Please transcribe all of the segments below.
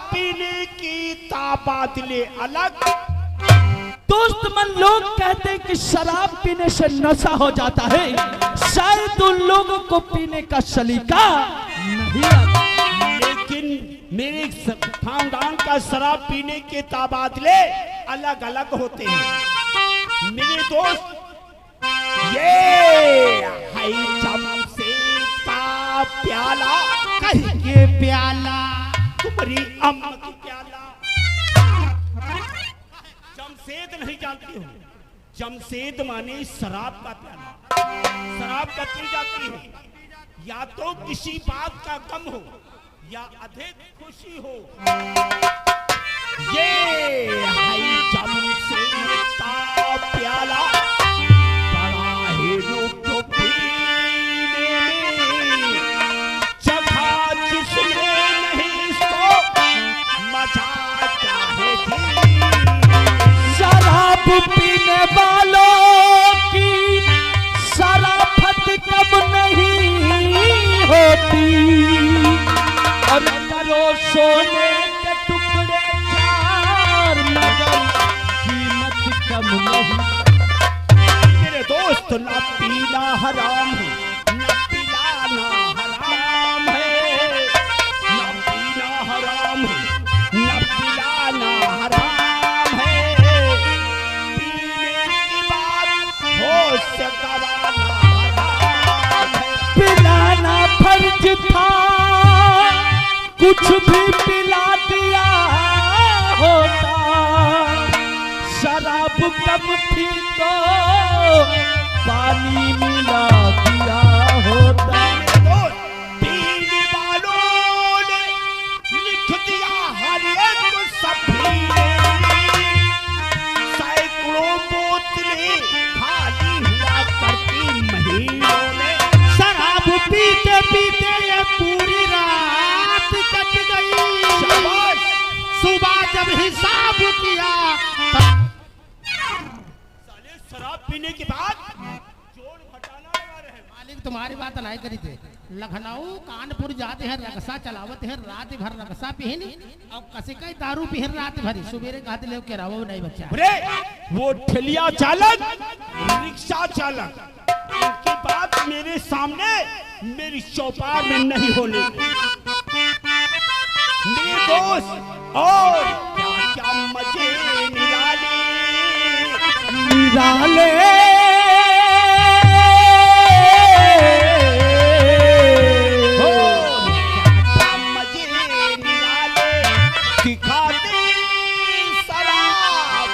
पीने की ताबादले अलग। दोस्त मन लोग कहते हैं कि शराब पीने से नशा हो जाता है, शायद उन लोगों को पीने का सलीका नहीं आता। लेकिन मेरे खानदान का शराब पीने के तबादले अलग अलग होते हैं मेरे दोस्त। ये है जमशेद का प्याला, कहीं के प्याला, तुम्हारी अम्मा की प्याला। जमशेद नहीं जानती हो? जमशेद माने शराब का प्याला। शराब कब पी जाती है? या तो किसी बात का गम हो या अधिक खुशी हो। ये है जमशेद का प्याला, बड़ा ही रूप पीने में, चखा जिसने नहीं इसको मजा चाहेगी। शराब पीने वालों की शराफत कब नहीं होती, और करो सोने के टुकड़े चार मगर कीमत कम नहीं। मेरे दोस्त न पीना हराम है, न पिलाना हराम है, न पीना हराम है, न पिलाना हराम है। पीने की बात होश से गवाना हराम है। पिलाना फर्ज था, कुछ भी पिला दिया होता, शराब कम थी तो पानी मिला दिया होता। पीने वालों ने लिख दिया हर एक सफीने, सैकड़ों बोतलें खाली हुआ करती महीनों में। शराब पीते पीते ये पूरी रात कट गई। सुबह जब हिसाब किया साले शराब पीने के बाद जोड़ घटाना लगा रहे। मालिक तुम्हारी बात नहीं करी थे। लखनऊ कानपुर जाते हैं, रक्शा चलावते हैं, रात भर रक्शा पहनी और कसी का दारू पहन रात भरी, सुबेरे कहते ले के रहो नहीं बच्चा। अरे वो ठेलिया चालक, रिक्शा चालक, इनकी बात मेरे सामने मेरी चौपार में नहीं होने। मेरे दोस्त और क्या क्या मजे निराले निराले हो, क्या क्या मजे निराले दिखाते शराब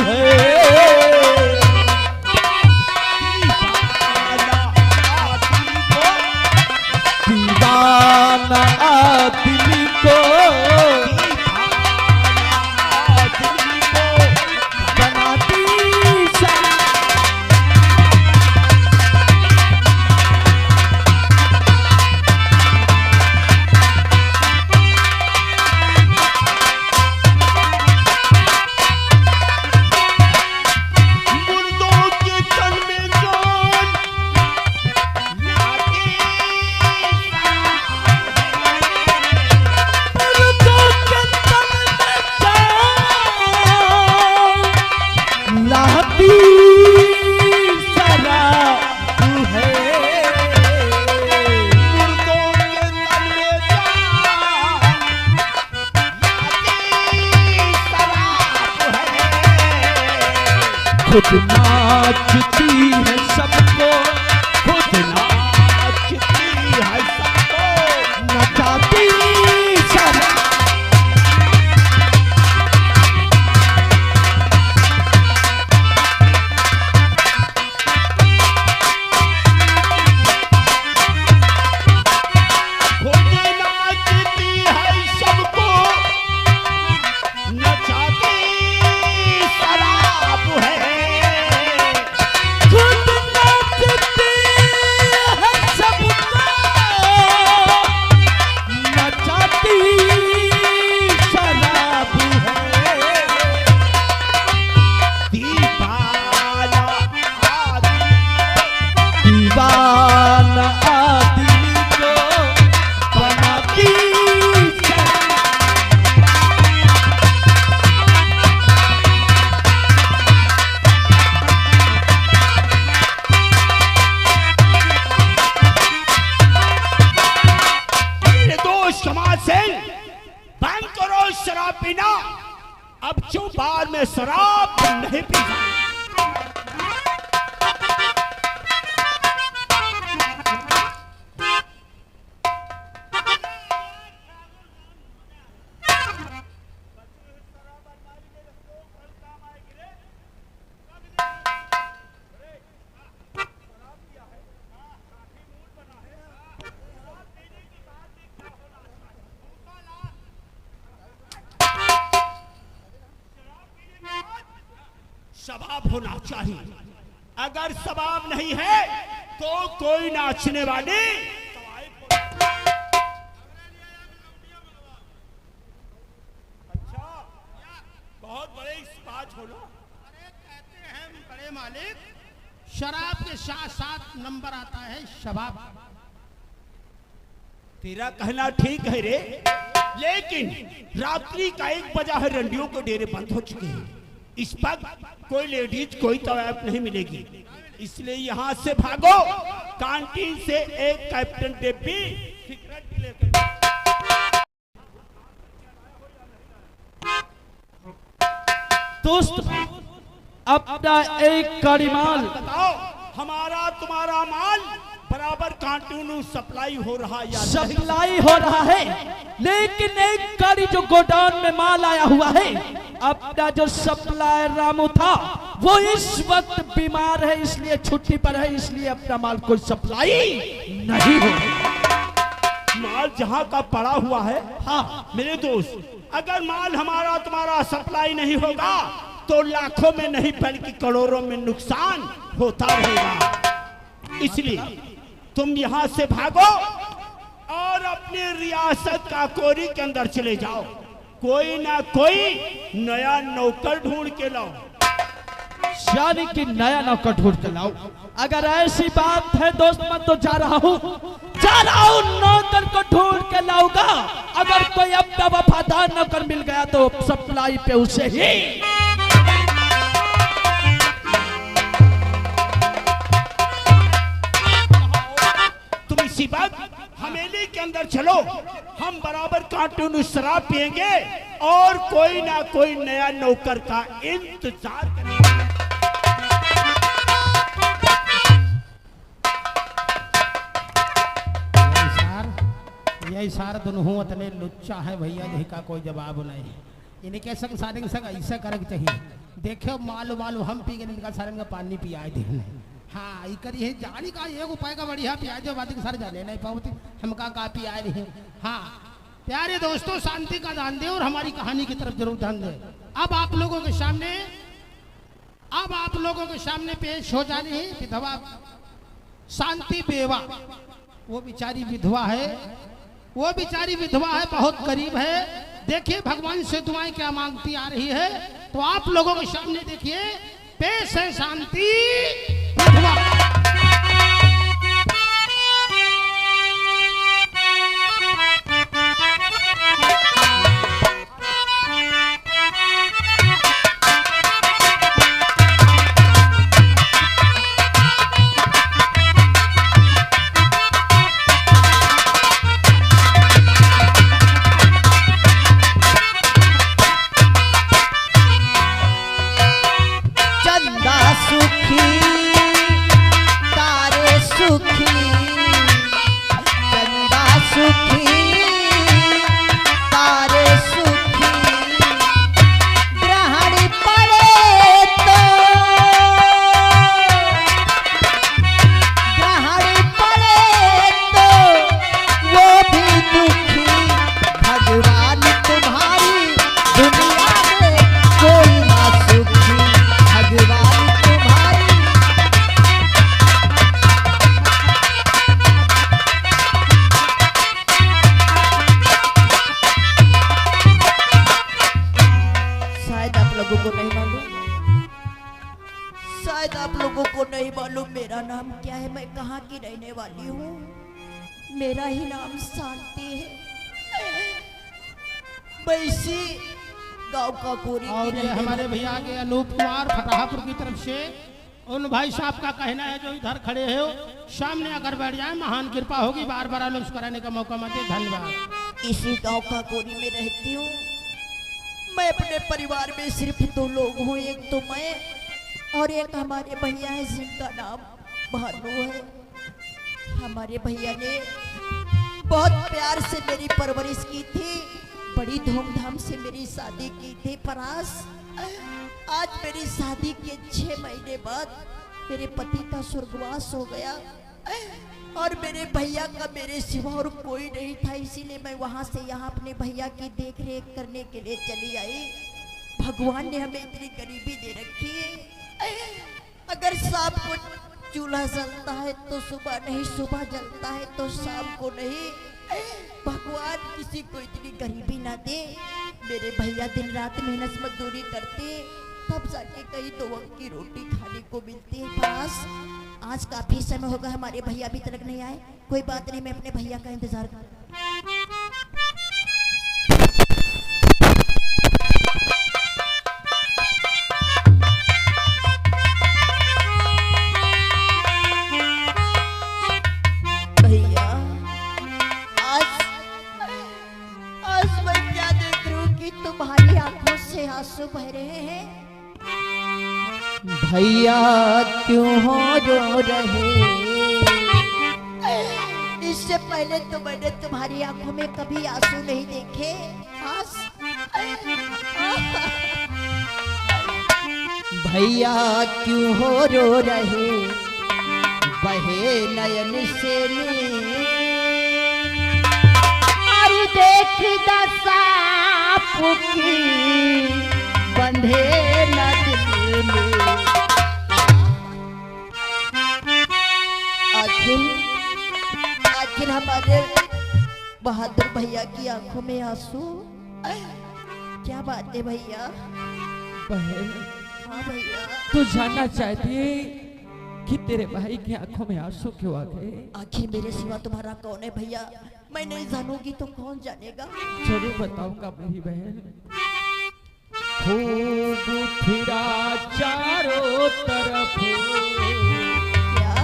है। खुद नाचती है सबको, खुद नाचती है सबको, नचाती सब। बार मैं शराब नहीं पीता। शबाब होना चाहिए। अगर शबाब नहीं है तो कोई नाचने वाली अच्छा बहुत बड़े बात हो ना। अरे कहते हैं बड़े मालिक, शराब के साथ साथ नंबर आता है शबाब। तेरा कहना ठीक है रे, लेकिन रात्रि का 1 बजा है, रंडियों के डेरे बंद हो चुके हैं। इस वक्त कोई लेडीज कोई तवायफ नहीं मिलेगी, इसलिए यहाँ से भागो। कैंटीन से एक कैप्टन डेब्बी सिगरेट लेकर दोस्त अपना एक गाड़ी माल बताओ, हमारा तुम्हारा माल बराबर कांटून सप्लाई हो रहा या नहीं? सप्लाई हो रहा है, लेकिन एक गाड़ी जो गोडाउन में माल आया हुआ है, अपना जो सप्लायर रामू था वो इस वक्त बीमार है, इसलिए छुट्टी पर है, इसलिए अपना माल कोई सप्लाई नहीं हो। माल जहाँ का पड़ा हुआ है। हाँ मेरे दोस्त, अगर माल हमारा तुम्हारा सप्लाई नहीं होगा तो लाखों में नहीं बल्कि करोड़ों में नुकसान होता रहेगा। इसलिए तुम यहाँ से भागो और अपनी रियासत का कोरी के अंदर चले जाओ। कोई ना कोई नया नौकर ढूंढ के लाओ। यानी कि नया नौकर ढूंढ के लाओ। अगर ऐसी बात है दोस्त, मैं तो जा रहा हूँ नौकर को ढूंढ के लाऊंगा। अगर कोई अपना वफादार नौकर मिल गया तो सप्लाई पे उसे ही। तुम इसी बात हवेली के अंदर चलो, हम बराबर कार्टून शराब पिएंगे और कोई ना कोई नया नौकर का इंतजार करेंगे। यही सार दोनों इतने लुच्चा है भैया, यही का कोई जवाब नहीं। इनके संग सारे के संग ऐसा करके चाहिए। देखो मालू मालू हम पी गए, सारे का पानी पिया थे। हाँ ये करी है जानी का एक उपाय का बढ़िया प्याज बात सारे जाने नहीं पाते हमका का पिया रहे। हाँ प्यारे दोस्तों, शांति का दान दे और हमारी कहानी की तरफ जरूर ध्यान दे। अब आप लोगों के सामने पेश हो जाने है विधवा शांति बेवा। वो बेचारी विधवा है, बहुत गरीब है। देखिए भगवान से दुआएं क्या मांगती आ रही है, तो आप लोगों के सामने देखिए पेश है शांति विधवा। मेरा नाम क्या है, मैं कहाँ की रहने वाली हूँ? मेरा ही नाम शांति है। मैं इसी गांव का कोरी और ये हमारे भैया के अनूप कुमार फटाहापुर की तरफ से उन भाई साहब का कहना है जो इधर खड़े हो सामने अगर बैठ जाए महान कृपा होगी, बार बार आलोच कराने का मौका मत दे। धन्यवाद। इसी गांव का कोरी में रहती हूँ। मैं अपने परिवार में सिर्फ 2 लोग हूँ, एक तो मैं और एक हमारे भैया है जिनका नाम भानु है। हमारे भैया ने बहुत प्यार से मेरी परवरिश की थी, बड़ी धूमधाम से मेरी शादी की थी। परास आज मेरी शादी के 6 महीने बाद मेरे पति का स्वर्गवास हो गया और मेरे भैया का मेरे सिवा और कोई नहीं था, इसीलिए मैं वहां से यहाँ अपने भैया की देख रेख करने के लिए चली आई। भगवान ने हमें इतनी गरीबी दे रखी है, अगर शाम को चूल्हा जलता है तो सुबह नहीं, सुबह जलता है तो शाम को नहीं। भगवान किसी को इतनी गरीबी ना दे। मेरे भैया दिन रात मेहनत मजदूरी करते तब जाके कहीं 2 वक्त की रोटी खाने को मिलती है। पास आज काफी समय होगा, हमारे भैया अभी तक नहीं आए। कोई बात नहीं, मैं अपने भैया का इंतजार कर। भैया आज मैं क्या देख रही हूँ कि तुम्हारी आंखों से आंसू बह रहे हैं। भैया क्यों हो रो रहे? इससे पहले तो मैंने तुम्हारी आंखों में कभी आंसू नहीं देखे। भैया क्यों हो रो रहे? बहे नयन से अरे देख दसाप की बंधे न दिल में। आखिर हमारे बहादुर भैया की आंखों में आंसू, क्या बात है भैया? बहन, हाँ भैया। तू जानना चाहती है कि तेरे भाई की आंखों में आंसू क्यों आ गए? आखिर मेरे सिवा तुम्हारा कौन है भैया? मैं नहीं जानूंगी तो कौन जानेगा? जरूर बताऊंगा मेरी बहन। खूब फिरा चारों तरफ, क्या?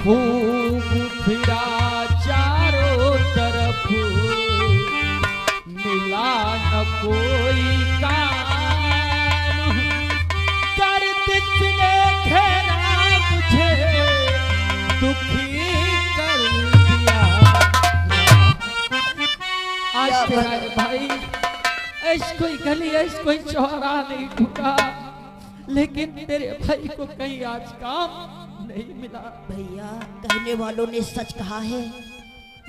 खूब फिरा चारों तरफ, मिला न कोई काम, दर्द ने घेरा मुझे, दुखी कर दिया। आज तेरा भाई ऐसी कोई गली, ऐसी कोई चौराहा नहीं ढूंढा, लेकिन तेरे भाई को कहीं आज काम नहीं मिला। भैया कहने वालों ने सच कहा है,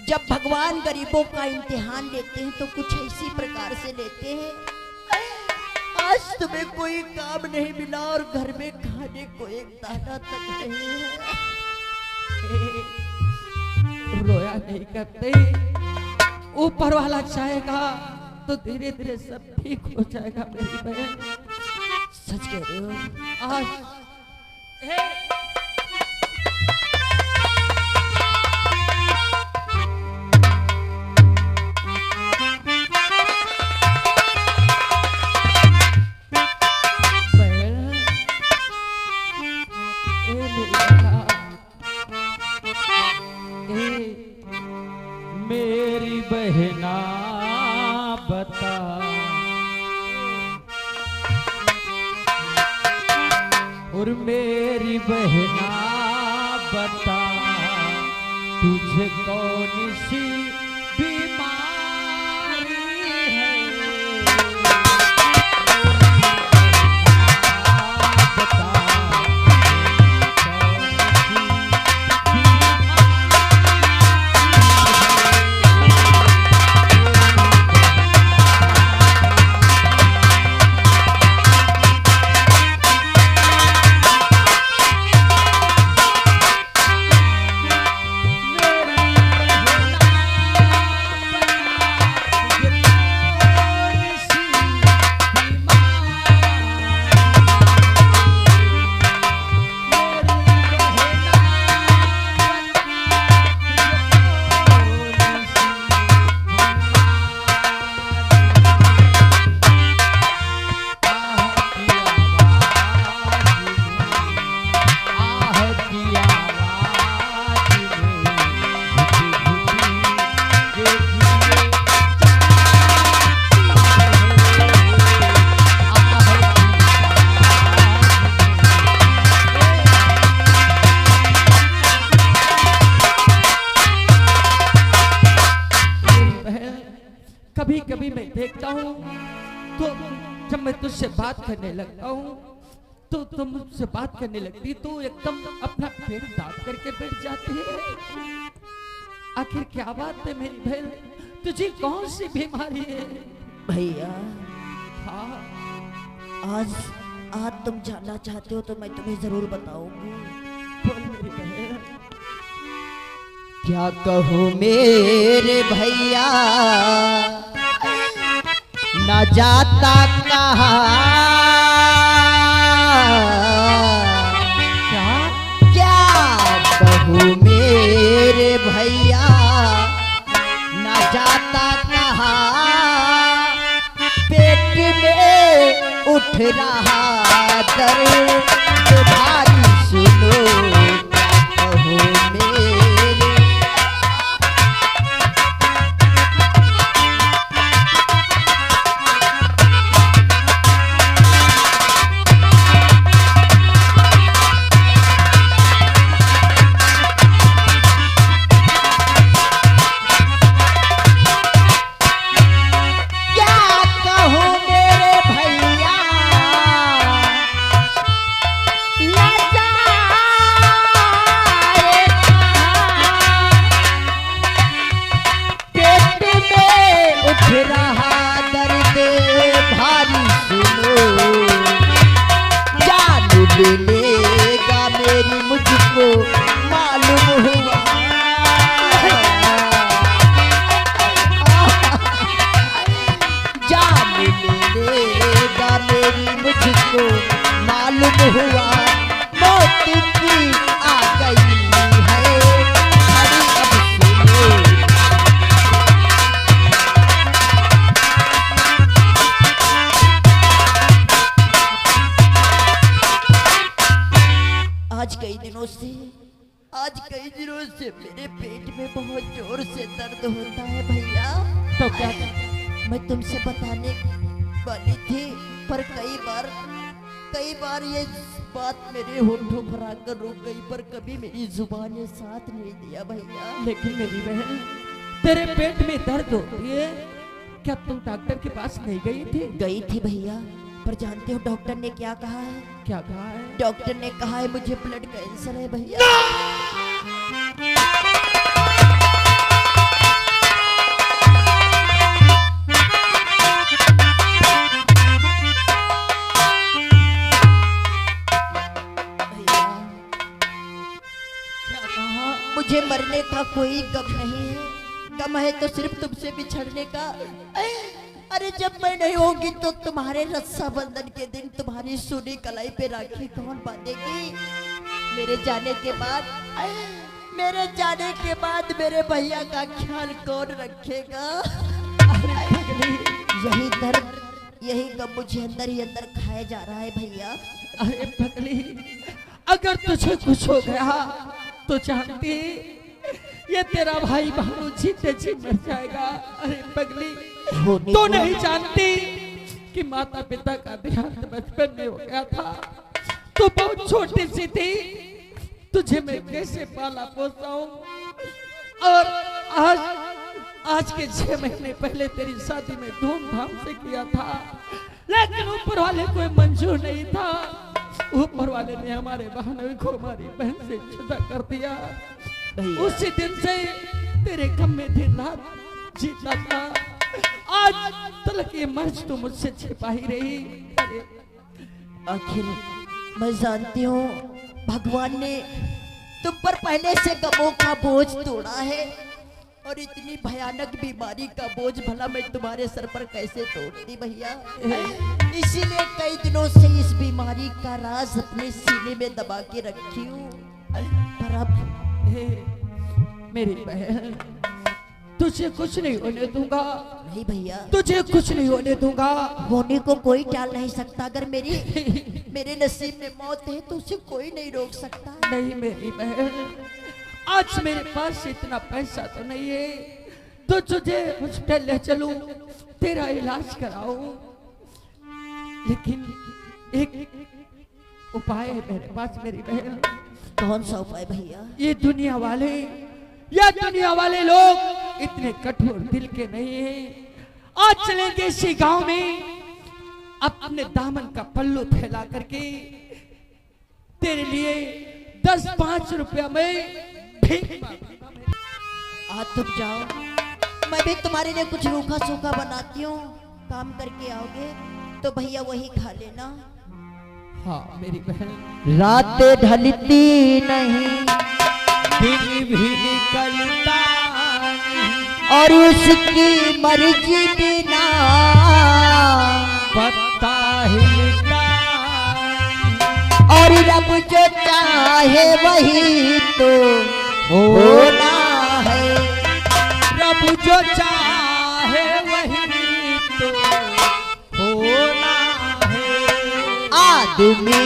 जब भगवान गरीबों का इम्तिहान लेते हैं तो कुछ इसी प्रकार से लेते हैं। आज तुम्हें कोई काम नहीं मिला और घर में खाने को एक दाना तक नहीं है। रोया नहीं करते, ऊपर वाला चाहेगा तो धीरे धीरे सब ठीक हो जाएगा मेरी बहन। सच कह रहे हो। आज मेरी बहना बता, और मेरी बहना बता, तुझे कौन सी बीमारी है? बता, कभी कभी मैं देखता हूँ तो जब मैं तुझसे बात करने लगता हूँ तो तुम मुझसे बात करने लगती तो एकदम अपना पेट दाब करके बैठ जाती है। आखिर क्या बात है मेरी बहन, तुझे कौन सी बीमारी है? भैया हाँ आज आज तुम जानना चाहते हो तो मैं तुम्हें जरूर बताऊंगी। बोल मेरी बहन। क्या कहूँ मेरे भैया न जाता कहाँ, क्या कहूँ मेरे भैया न जाता कहाँ, पेट में उठ रहा दर्द भारी सुनो, क्या कहूँ मेरे मिलेगा मेरी मुझको मालूम हुआ, जान मिलेगा मेरी मुझको मालूम हुआ, मौत की आ गई है अरे अब सुनो। आज कई दिनों से मेरे पेट में बहुत जोर से दर्द होता है भैया। तो क्या मैं तुमसे बताने वाली थी पर कई बार ये बात मेरे होठों पर आकर रुक गई, पर कभी मेरी जुबान ने साथ नहीं दिया भैया। लेकिन मेरी बहन तेरे पेट में दर्द होती है, क्या तुम डॉक्टर के पास नहीं गई थी? गई थी भैया, पर जानते हो डॉक्टर ने क्या कहा है? क्या कहा है? डॉक्टर ने कहा है मुझे ब्लड कैंसर है भैया। मुझे मरने का कोई गम नहीं है, गम है तो सिर्फ तुमसे बिछड़ने का। अरे जब मैं नहीं होगी तो तुम्हारे रक्षाबंधन के दिन तुम्हारी सूनी कलाई पे राखी कौन बांधेगी? मेरे जाने के बाद मेरे भैया का ख्याल कौन रखेगा? यही दर्द यही गम मुझे अंदर ही अंदर खाया जा रहा है भैया। अरे पगली, अगर तुझे कुछ हो गया तो जानती ये तेरा भाई भानु जीते जी मर जाएगा। अरे पगली, तो नहीं जानती कि माता पिता का देहांत बचपन में हो गया था, तू बहुत छोटी सी थी, तुझे मैं कैसे पाला पोसा हूँ, और आज के 6 महीने पहले तेरी शादी में धूमधाम से किया था, लेकिन ऊपर वाले को मंजूर नहीं था। ऊपर वाले ने हमारे बहनों को हमारी बहन से जुदा कर दिया। उसी दिन से तेरे गम में दिन रात जीता था, आज तक ये मर्ज तो मुझसे छिपा ही रही। आखिर मैं जानती हूँ भगवान ने तुम पर पहले से गमों का बोझ तोड़ा है, और इतनी भयानक बीमारी का बोझ भला मैं तुम्हारे सर पर कैसे तोड़ती भैया। इसीलिए कई दिनों से इस बीमारी का राज अपने सीने में दबा के रखी हूँ। पर अब मेरी बहन, तुझे कुछ नहीं होने दूंगा। नहीं भैया, तुझे कुछ नहीं होने दूंगा। होने को कोई टाल नहीं सकता। अगर मेरे नसीब में मौत है तो उसे कोई नहीं रोक सकता। नहीं मेरी बहन, आज मेरे पास इतना पैसा तो नहीं है तो तुझे हॉस्पिटल ले चलूं, तेरा इलाज कराऊं, लेकिन एक उपाय है मेरे पास मेरी बहन। कौन सा उपाय भैया? ये दुनिया वाले लोग इतने कठोर दिल के नहीं हैं। आज चलेंगे इसी गांव में अपने दामन का पल्लू फैला करके तेरे लिए 10-5 रुपया में भीख मांगूंगा। तुम जाओ, मैं भी तुम्हारे लिए कुछ रूखा सूखा बनाती हूँ, काम करके आओगे तो भैया वही खा लेना। हाँ मेरी बहन। रात ढलती नहीं, दिन भी निकलता नहीं, और उसकी मर्जी बिना पत्ता हिलता नहीं, और रब जो चाहे वही तो होना है। रब जो चाहे वही तो होना है। आदमी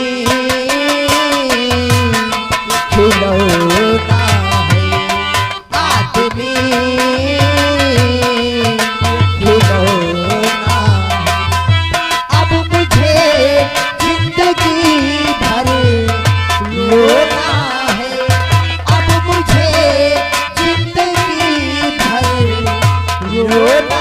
खिलौना है, आदमी खिलौना है। अब मुझे जिंदगी भर रोना है, अब मुझे जिंदगी भर रोना